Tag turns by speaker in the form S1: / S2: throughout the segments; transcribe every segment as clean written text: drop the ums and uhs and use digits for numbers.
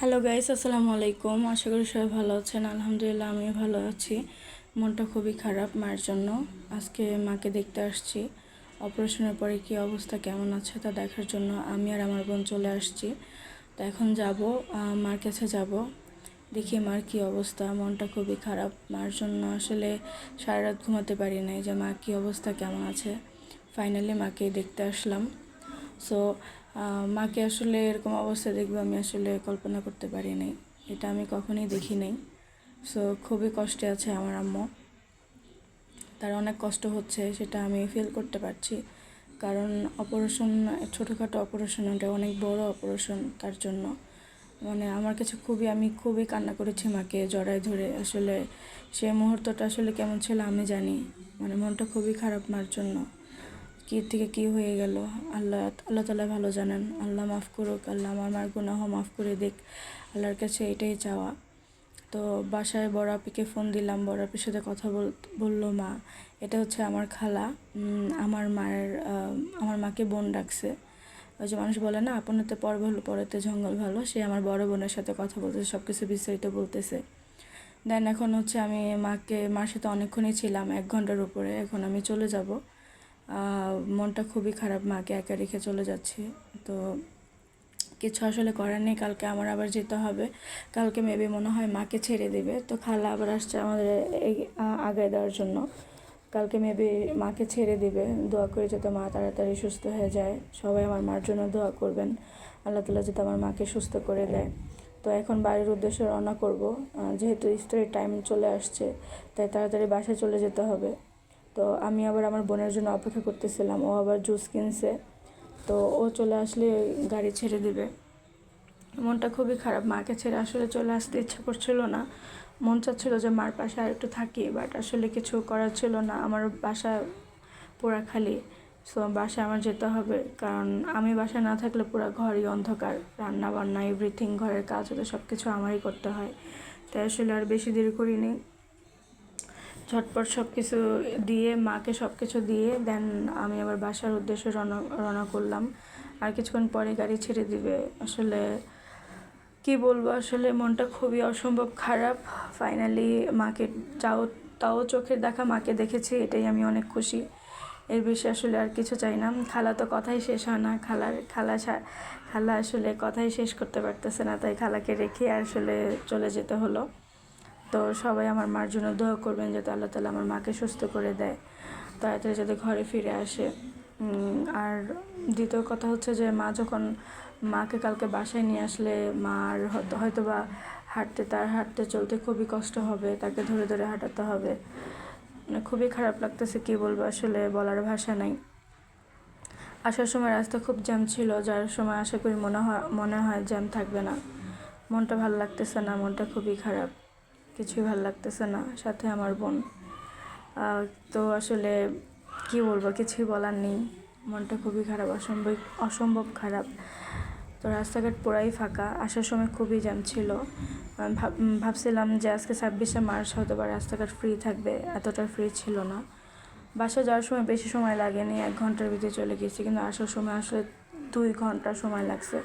S1: Hello guys, আসসালামু আলাইকুম। আশা করি সবাই ভালো আছেন। আলহামদুলিল্লাহ আমিও ভালো আছি। মনটা খুবই খারাপ মায়ের জন্য। আজকে মাকে দেখতে আসছি। অপারেশনের পরে কী অবস্থা কেমন আছে তা দেখার জন্য আমি আর আমার বোন চলে আসছি। তো এখন যাব, মার কাছে যাব, দেখি মার কী অবস্থা। মনটা খুবই খারাপ মার জন্য। আসলে সারা রাত ঘুমাতে পারি নাই যে মা কী অবস্থা কেমন আছে। ফাইনালি মাকে দেখতে আসলাম। সো মাকে আসলে এরকম অবস্থা দেখবো আমি আসলে কল্পনা করতে পারি নাই। এটা আমি কখনোই দেখি নাই। সো খুবই কষ্টে আছে আমার আম্মু। তার অনেক কষ্ট হচ্ছে, সেটা আমি ফিল করতে পারছি। কারণ অপারেশন, ছোটোখাটো অপারেশন, ওটা অনেক বড় অপারেশন তার জন্য। মানে আমার কাছে আমি খুবই কান্না করেছি মাকে জড়ায় ধরে। আসলে সেই মুহূর্তটা আসলে কেমন ছিল আমি জানি। মানে মনটা খুবই খারাপ মার জন্য। কী থেকে কী হয়ে গেল আল্লাহ আল্লাহ তাআলা ভালো জানেন। আল্লাহ মাফ করুক, আল্লাহ আমার মার গুনাহ মাফ করে দিক। আল্লাহর কাছে এটাই চাওয়া। তো বাসায় বড় আপিকে ফোন দিলাম, বড় আপির সাথে কথা বললো মা। এটা হচ্ছে আমার খালা। আমার মাকে বোন ডাকছে। ওই যে মানুষ বলে না, আপনেতে পর ভালো পরেতে জঙ্গল ভালো, সে আমার বড় বোনের সাথে কথা বলতেছে, সব কিছু বিস্তারিত বলতেছে। দেন এখন হচ্ছে আমি মার সাথে অনেকক্ষণই ছিলাম, 1 ঘন্টার উপরে। এখন আমি চলে যাব। মনটা খুবই খারাপ, মাকে একা রেখে চলে যাচ্ছি। তো কিছু আসলে করার নেই, কালকে আমার আবার যেতে হবে। কালকে মেবি মনে হয় মাকে ছেড়ে দেবে। তো খালা আবার আসছে আমাদের আগায় দেওয়ার জন্য। কালকে মেবি মাকে ছেড়ে দিবে। দোয়া করে যাতে মা তাড়াতাড়ি সুস্থ হয়ে যায়। সবাই আমার মার জন্য দোয়া করবেন, আল্লাহ তাআলা যাতে আমার মাকে সুস্থ করে দেয়। তো এখন বাড়ির উদ্দেশ্যে রওনা করব। যেহেতু ইফতারের টাইম চলে আসছে, তাই তাড়াতাড়ি বাসায় চলে যেতে হবে। তো আমি আবার আমার বোনের জন্য অপেক্ষা করতেছিলাম। ও আবার জুস কিনছে, তো ও চলে আসলে গাড়ি ছেড়ে দিবে। মনটা খুবই খারাপ, মাকে ছেড়ে আসলে চলে আসতে ইচ্ছা করছিল না। মন চাচ্ছিল যে মার পাশে আর একটু থাকি, বাট আসলে কিছু করার ছিল না। আমার বাসা পুরা খালি। সো বাসায় আমার যেতে হবে, কারণ আমি বাসায় না থাকলে পুরো ঘরই অন্ধকার। রান্না বান্না এভরিথিং, ঘরের কাজ হতে সব কিছু আমারই করতে হয়। তাই আসলে আর বেশি দেরি করিনি। ঝটপট সব কিছু দিয়ে, মাকে সব কিছু দিয়ে দেন আমি আবার বাসার উদ্দেশ্যে রওনা করলাম। আর কিছুক্ষণ পরে গাড়ি ছেড়ে দিবে। আসলে কি বলবো, আসলে মনটা খুবই অসম্ভব খারাপ। ফাইনালি মাকে তাও চোখের দেখা মাকে দেখেছি, এটাই আমি অনেক খুশি। এর বেশি আসলে আর কিছু চাই না। খালা তো কথাই শেষ হয় না। খালা আসলে কথাই শেষ করতে পারতেছে না, তাই খালাকে রেখে আসলে চলে যেতে হলো। তো সবাই আমার মার জন্য দোয়া করবেন যাতে আল্লাহ তাআলা আমার মাকে সুস্থ করে দেয়, তাড়াতাড়ি যাতে ঘরে ফিরে আসে। আর দ্বিতীয় কথা হচ্ছে যে মাকে কালকে বাসায় নিয়ে আসলে মার হয়তো বা হাঁটতে চলতে খুবই কষ্ট হবে। তাকে ধরে ধরে হাঁটাতে হবে। মানে খুবই খারাপ লাগতেছে, কী বলবো, আসলে বলার ভাষা নাই। আসার সময় রাস্তা খুব জ্যাম ছিল, যার সময় আশা করি মনে হয় জ্যাম থাকবে না। মনটা ভালো লাগতেছে না, মনটা খুবই খারাপ, কিছুই ভালো লাগতেছে না। সাথে আমার বোন। তো আসলে কি বলবো, কিছুই বলার নেই। মনটা খুবই খারাপ, অসম্ভব খারাপ। তো রাস্তাঘাট পুরাই ফাঁকা। আসার সময় খুবই জ্যাম ছিল। ভাবছিলাম যে আজকে 26শে মার্চ হয়তো বা রাস্তাঘাট ফ্রি থাকবে, এতটা ফ্রি ছিল না। বাসা যাওয়ার সময় বেশি সময় লাগেনি, 1 ঘন্টার ভিতরে চলে গেছি। কিন্তু আসার সময় আসলে 2 ঘন্টা সময় লাগছে,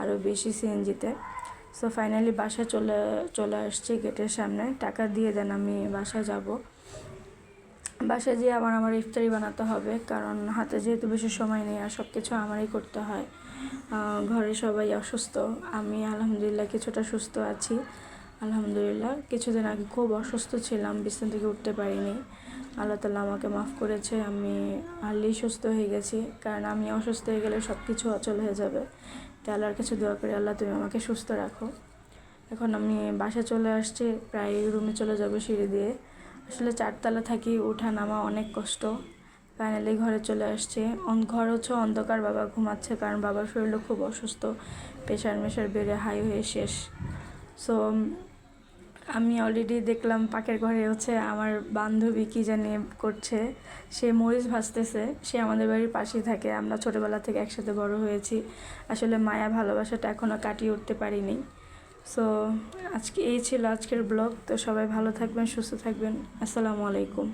S1: আরও বেশি সিএনজিতে। সো ফাইনালি বাসায় চলে আসছি গেটের সামনে। টাকা দিয়ে দেন আমি বাসায় যাব। বাসায় যেয়ে আমার ইফতারি বানাতে হবে, কারণ হাতে যেহেতু বেশি সময় নেই আর সব কিছু আমারই করতে হয়। ঘরে সবাই অসুস্থ, আমি আলহামদুলিল্লাহ কিছুটা সুস্থ আছি। আলহামদুলিল্লাহ। কিছুদিন আগে খুব অসুস্থ ছিলাম, বিছানা থেকে উঠতে পারিনি। আল্লাহ তাআলা আমাকে মাফ করেছে, আমি আল্লাহই সুস্থ হয়ে গেছি। কারণ আমি অসুস্থ হয়ে গেলে সব কিছু অচল হয়ে যাবে। তাই আল্লাহর কাছে দোয়া করি, আল্লাহ তুমি আমাকে সুস্থ রাখো। এখন আমি বাসায় চলে আসছি, প্রায় রুমে চলে যাব সিঁড়ি দিয়ে। আসলে 4তলা থাকি, ওঠা নামা অনেক কষ্ট। ফাইনালি ঘরে চলে আসছি। ঘর হচ্ছে অন্ধকার, বাবা ঘুমাচ্ছে, কারণ বাবার শরীরও খুব অসুস্থ। প্রেশার বেড়ে হাই হয়ে শেষ। সো আমি অলরেডি দেখলাম পাকের ঘরে হচ্ছে আমার বান্ধবী কী জানি করছে। সে মরিচ ভাজতেছে। সে আমাদের বাড়ির পাশেই থাকে, আমরা ছোটোবেলা থেকে একসাথে বড় হয়েছি। আসলে মায়া ভালোবাসাটা এখনও কাটিয়ে উঠতে পারিনি। সো এই ছিল আজকের ব্লগ। তো সবাই ভালো থাকবেন, সুস্থ থাকবেন। আসসালামু আলাইকুম।